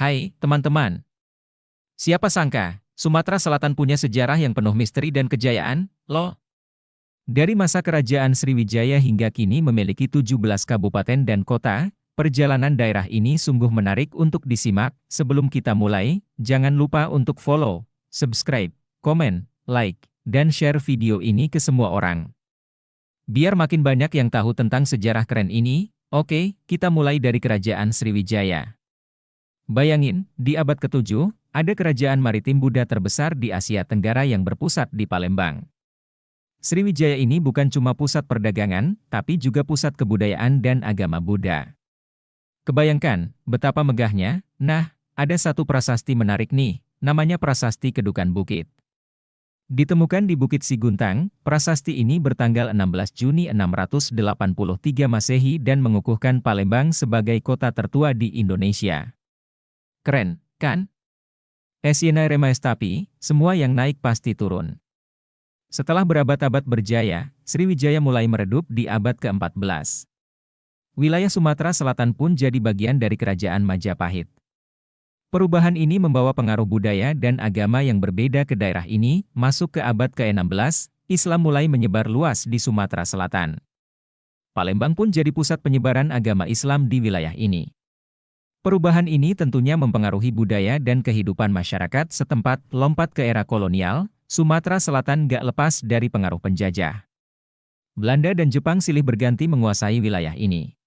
Hai, teman-teman. Siapa sangka, Sumatera Selatan punya sejarah yang penuh misteri dan kejayaan, loh. Dari masa kerajaan Sriwijaya hingga kini memiliki 17 kabupaten dan kota, perjalanan daerah ini sungguh menarik untuk disimak. Sebelum kita mulai, jangan lupa untuk follow, subscribe, komen, like, dan share video ini ke semua orang. Biar makin banyak yang tahu tentang sejarah keren ini. Oke, kita mulai dari kerajaan Sriwijaya. Bayangin, di abad ke-7, ada kerajaan maritim Buddha terbesar di Asia Tenggara yang berpusat di Palembang. Sriwijaya ini bukan cuma pusat perdagangan, tapi juga pusat kebudayaan dan agama Buddha. Kebayangkan, betapa megahnya. Nah, ada satu prasasti menarik nih, namanya Prasasti Kedukan Bukit. Ditemukan di Bukit Siguntang, prasasti ini bertanggal 16 Juni 683 Masehi dan mengukuhkan Palembang sebagai kota tertua di Indonesia. Keren, kan? Esyenai Remaestapi, semua yang naik pasti turun. Setelah berabad-abad berjaya, Sriwijaya mulai meredup di abad ke-14. Wilayah Sumatera Selatan pun jadi bagian dari kerajaan Majapahit. Perubahan ini membawa pengaruh budaya dan agama yang berbeda ke daerah ini. Masuk ke abad ke-16, Islam mulai menyebar luas di Sumatera Selatan. Palembang pun jadi pusat penyebaran agama Islam di wilayah ini. Perubahan ini tentunya mempengaruhi budaya dan kehidupan masyarakat setempat. Lompat ke era kolonial, Sumatera Selatan gak lepas dari pengaruh penjajah. Belanda dan Jepang silih berganti menguasai wilayah ini.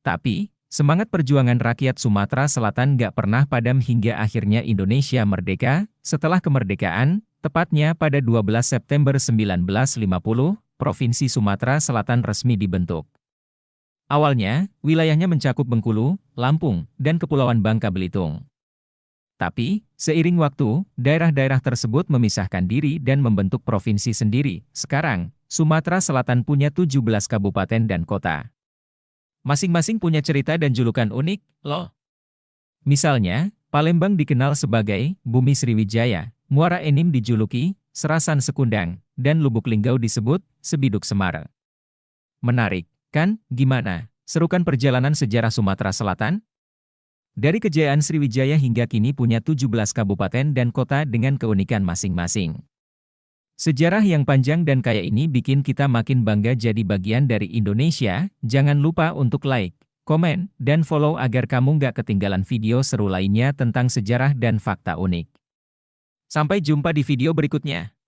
Tapi, semangat perjuangan rakyat Sumatera Selatan gak pernah padam hingga akhirnya Indonesia merdeka. Setelah kemerdekaan, tepatnya pada 12 September 1950, Provinsi Sumatera Selatan resmi dibentuk. Awalnya, wilayahnya mencakup Bengkulu, Lampung, dan Kepulauan Bangka Belitung. Tapi, seiring waktu, daerah-daerah tersebut memisahkan diri dan membentuk provinsi sendiri. Sekarang, Sumatera Selatan punya 17 kabupaten dan kota. Masing-masing punya cerita dan julukan unik, loh. Misalnya, Palembang dikenal sebagai Bumi Sriwijaya, Muara Enim dijuluki Serasan Sekundang, dan Lubuk Linggau disebut Sebiduk Semar. Menarik, kan? Gimana? Serukan perjalanan sejarah Sumatera Selatan? Dari kejayaan Sriwijaya hingga kini punya 17 kabupaten dan kota dengan keunikan masing-masing. Sejarah yang panjang dan kaya ini bikin kita makin bangga jadi bagian dari Indonesia. Jangan lupa untuk like, komen, dan follow agar kamu nggak ketinggalan video seru lainnya tentang sejarah dan fakta unik. Sampai jumpa di video berikutnya.